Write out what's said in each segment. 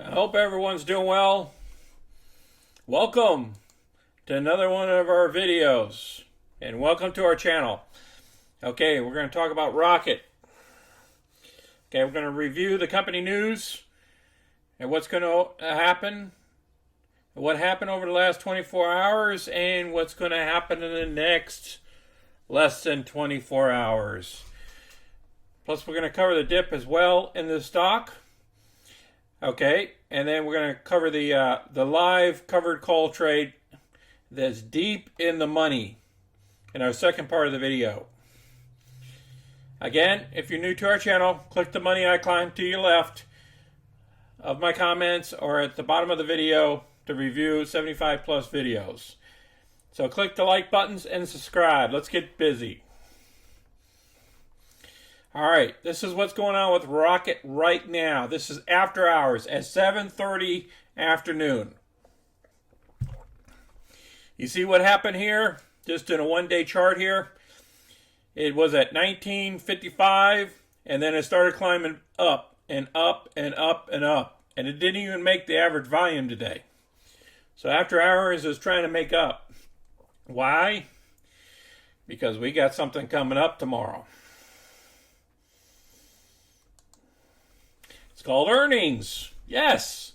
I hope everyone's doing well. Welcome to another one of our videos, and welcome to our channel. Okay, we're going to talk about Rocket. Okay, we're going to review the company news and what's going to happen, what happened over the last 24 hours, and what's going to happen in the next less than 24 hours. Plus, we're going to cover the dip as well in the stock. Okay, and then we're going to cover the live covered call trade that's deep in the money in our second part of the video. Again, if you're new to our channel, click the money icon to your left of my comments or at the bottom of the video to review 75 plus videos. So click the like buttons and subscribe. Let's get busy. All right, this is what's going on with Rocket right now. This is after hours at 7:30 afternoon. You see what happened here? Just in a one-day chart here. It was at 1955, and then it started climbing up and up and up and up. And it didn't even make the average volume today. So after hours is trying to make up. Why? Because we got something coming up tomorrow. It's called earnings. Yes.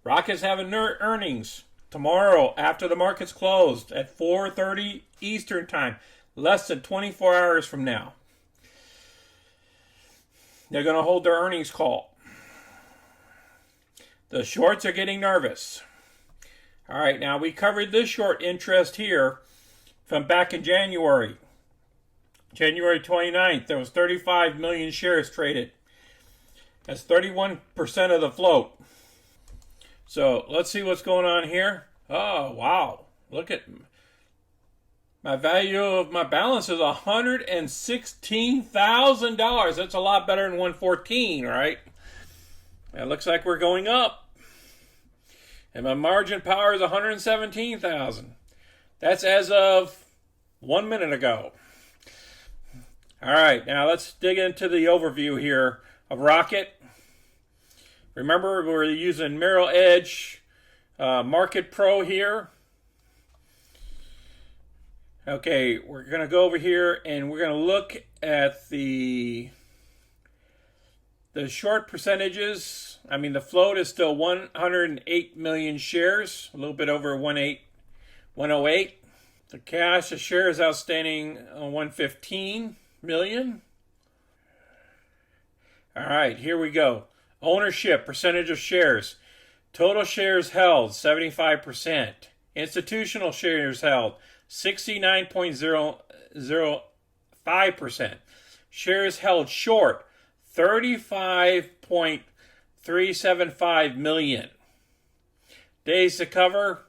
Rocket's having earnings tomorrow after the market's closed at 4:30 Eastern Time, less than 24 hours from now. They're going to hold their earnings call. The shorts are getting nervous. All right, now we covered this short interest here from back in January. January 29th, there was 35 million shares traded. That's 31% of the float. So let's see what's going on here. Oh, wow. Look at my value of my balance is $116,000. That's a lot better than 114, right? It looks like we're going up. And my margin power is 117,000. That's as of 1 minute ago. All right, now let's dig into the overview here of Rocket. Remember, we're using Merrill Edge Market Pro here. Okay, we're going to go over here and we're going to look at the short percentages. I mean, the float is still 108 million shares, a little bit over 108. The cash, the shares outstanding 115 million. All right, here we go. Ownership, percentage of shares. Total shares held, 75%. Institutional shares held, 69.005%. Shares held short, 35.375 million. Days to cover,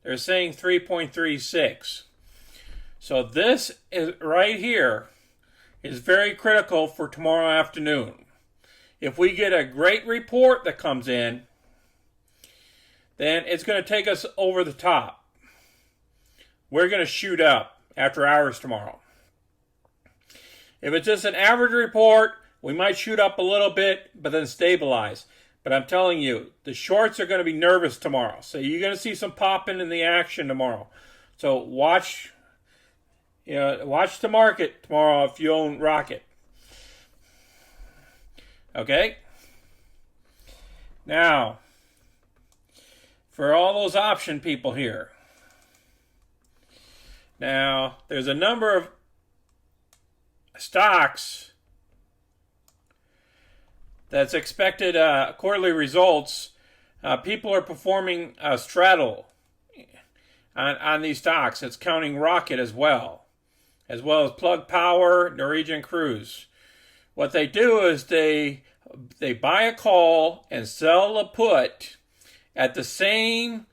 they're saying 3.36. So this is right here is very critical for tomorrow afternoon. If we get a great report that comes in, then it's going to take us over the top. We're going to shoot up after hours tomorrow. If it's just an average report, we might shoot up a little bit, but then stabilize. But I'm telling you, the shorts are going to be nervous tomorrow. So you're going to see some popping in the action tomorrow. So watch the market tomorrow if you own Rocket. Okay? Now, for all those option people here. Now, there's a number of stocks that's expected quarterly results. People are performing a straddle on these stocks. It's counting Rocket as well as Plug Power, Norwegian Cruise. What they do is they buy a call and sell a put at the same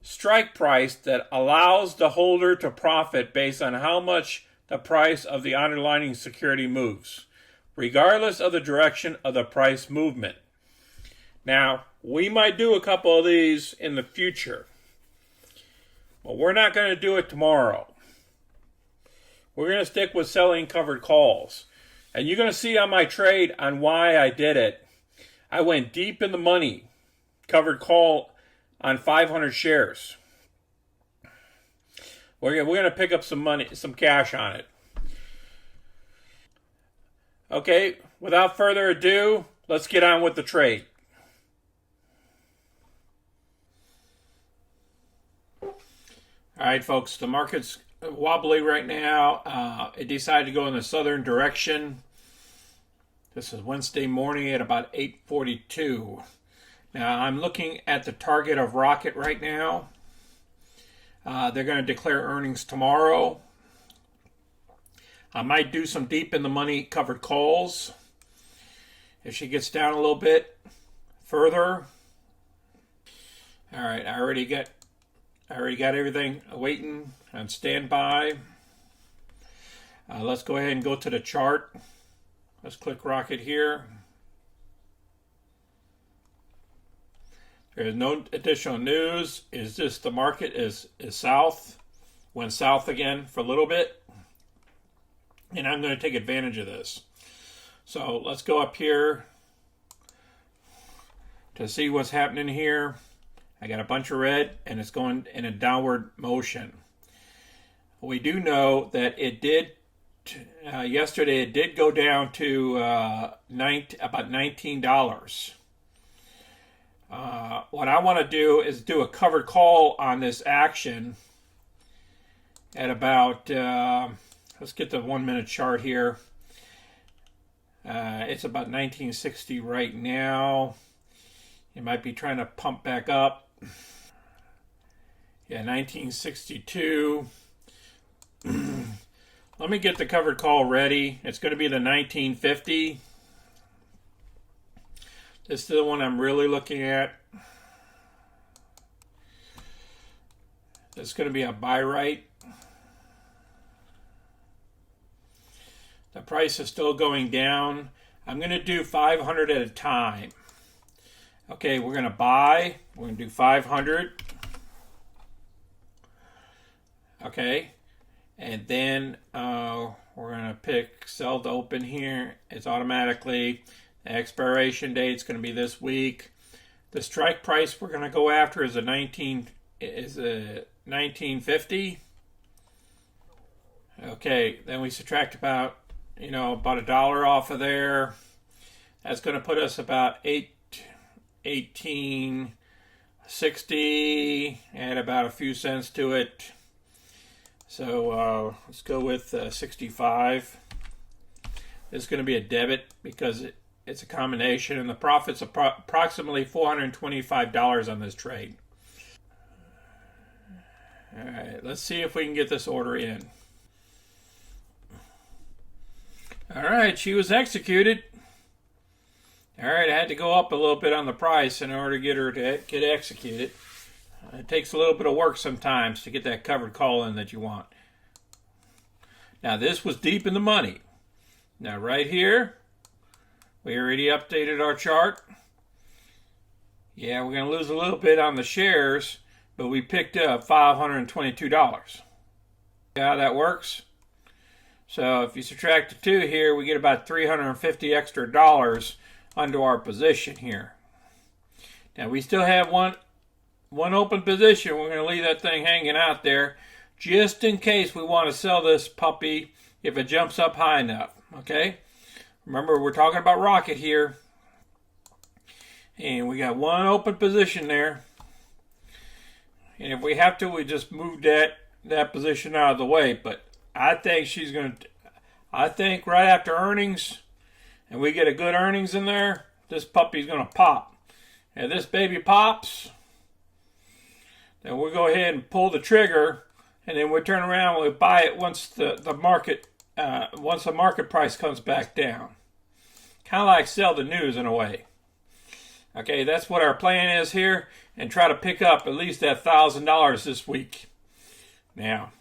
strike price that allows the holder to profit based on how much the price of the underlying security moves, regardless of the direction of the price movement. Now, we might do a couple of these in the future, but we're not going to do it tomorrow. We're going to stick with selling covered calls. And you're going to see on my trade on why I did it. I went deep in the money. covered call on 500 shares. We're going to pick up some money, some cash on it. Okay, without further ado, let's get on with the trade. All right, folks, the market's wobbly right now. It decided to go in the southern direction. This is Wednesday morning at about 8:42. Now, I'm looking at the target of Rocket right now. They're going to declare earnings tomorrow. I might do some deep in the money covered calls if she gets down a little bit further. All right, I already got everything waiting on standby. Let's go ahead and go to the chart. Let's click Rocket here. There's no additional news. It's just the market is south. Went south again for a little bit. And I'm going to take advantage of this. So let's go up here to see what's happening here. I got a bunch of red and it's going in a downward motion. We do know that it did, yesterday it did go down to about $19. What I want to do is do a covered call on this action at about, let's get the 1 minute chart here. It's about 1960 right now. It might be trying to pump back up. Yeah, 1962. Let me get the covered call ready. It's going to be the 1950. This is the one I'm really looking at. It's going to be a buy right. The price is still going down. I'm going to do 500 at a time. Okay, we're going to buy. We're going to do 500. Okay. And then we're going to pick sell to open here. It's automatically. The expiration date is going to be this week. The strike price we're going to go after is a 1950. Okay, then we subtract about $1 off of there. That's going to put us about 1860. Add about a few cents to it. So let's go with 65. This is going to be a debit because it's a combination, and the profit's approximately $425 on this trade. All right, let's see if we can get this order in. All right, she was executed. All right, I had to go up a little bit on the price in order to get her to get executed. It takes a little bit of work sometimes to get that covered call in that you want. Now, this was deep in the money. Now, right here, we already updated our chart. Yeah, we're going to lose a little bit on the shares, but we picked up $522. See how that works? So if you subtract the two here, we get about $350 extra dollars under our position here. Now, we still have one open position. We're going to leave that thing hanging out there just in case we want to sell this puppy if it jumps up high enough. Okay? Remember, we're talking about Rocket here. And we got one open position there. And if we have to, we just move that position out of the way. But I think I think right after earnings, and we get a good earnings in there, this puppy's going to pop. And if this baby pops, then we'll go ahead and pull the trigger, and then we turn around and we buy it once the market price comes back down. Kind of like sell the news in a way. Okay, that's what our plan is here, and try to pick up at least that $1,000 this week. Now,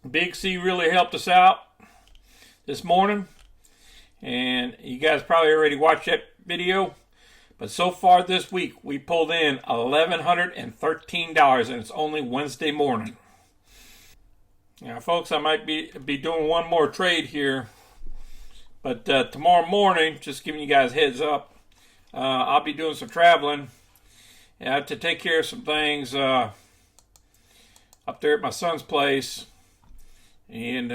Big C really helped us out this morning, and you guys probably already watched that video. But so far this week, we pulled in $1,113, and it's only Wednesday morning. Now, folks, I might be doing one more trade here, but tomorrow morning, just giving you guys a heads up, I'll be doing some traveling, I have to take care of some things up there at my son's place, and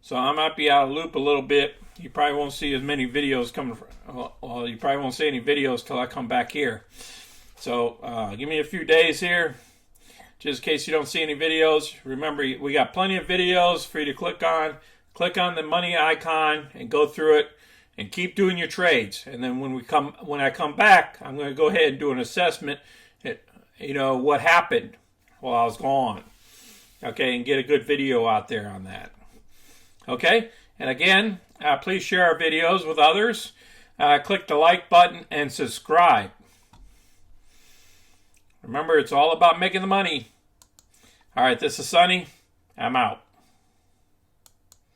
so I might be out of loop a little bit. You probably won't see as many videos coming from, well, you probably won't see any videos till I come back here. So give me a few days here, just in case you don't see any videos. Remember, we got plenty of videos for you to click on. Click on the money icon and go through it and keep doing your trades. And then when I come back, I'm going to go ahead and do an assessment at, what happened while I was gone. Okay, and get a good video out there on that. Okay, and again, please share our videos with others. Click the like button and subscribe. Remember, it's all about making the money. All right, this is Sonny. I'm out.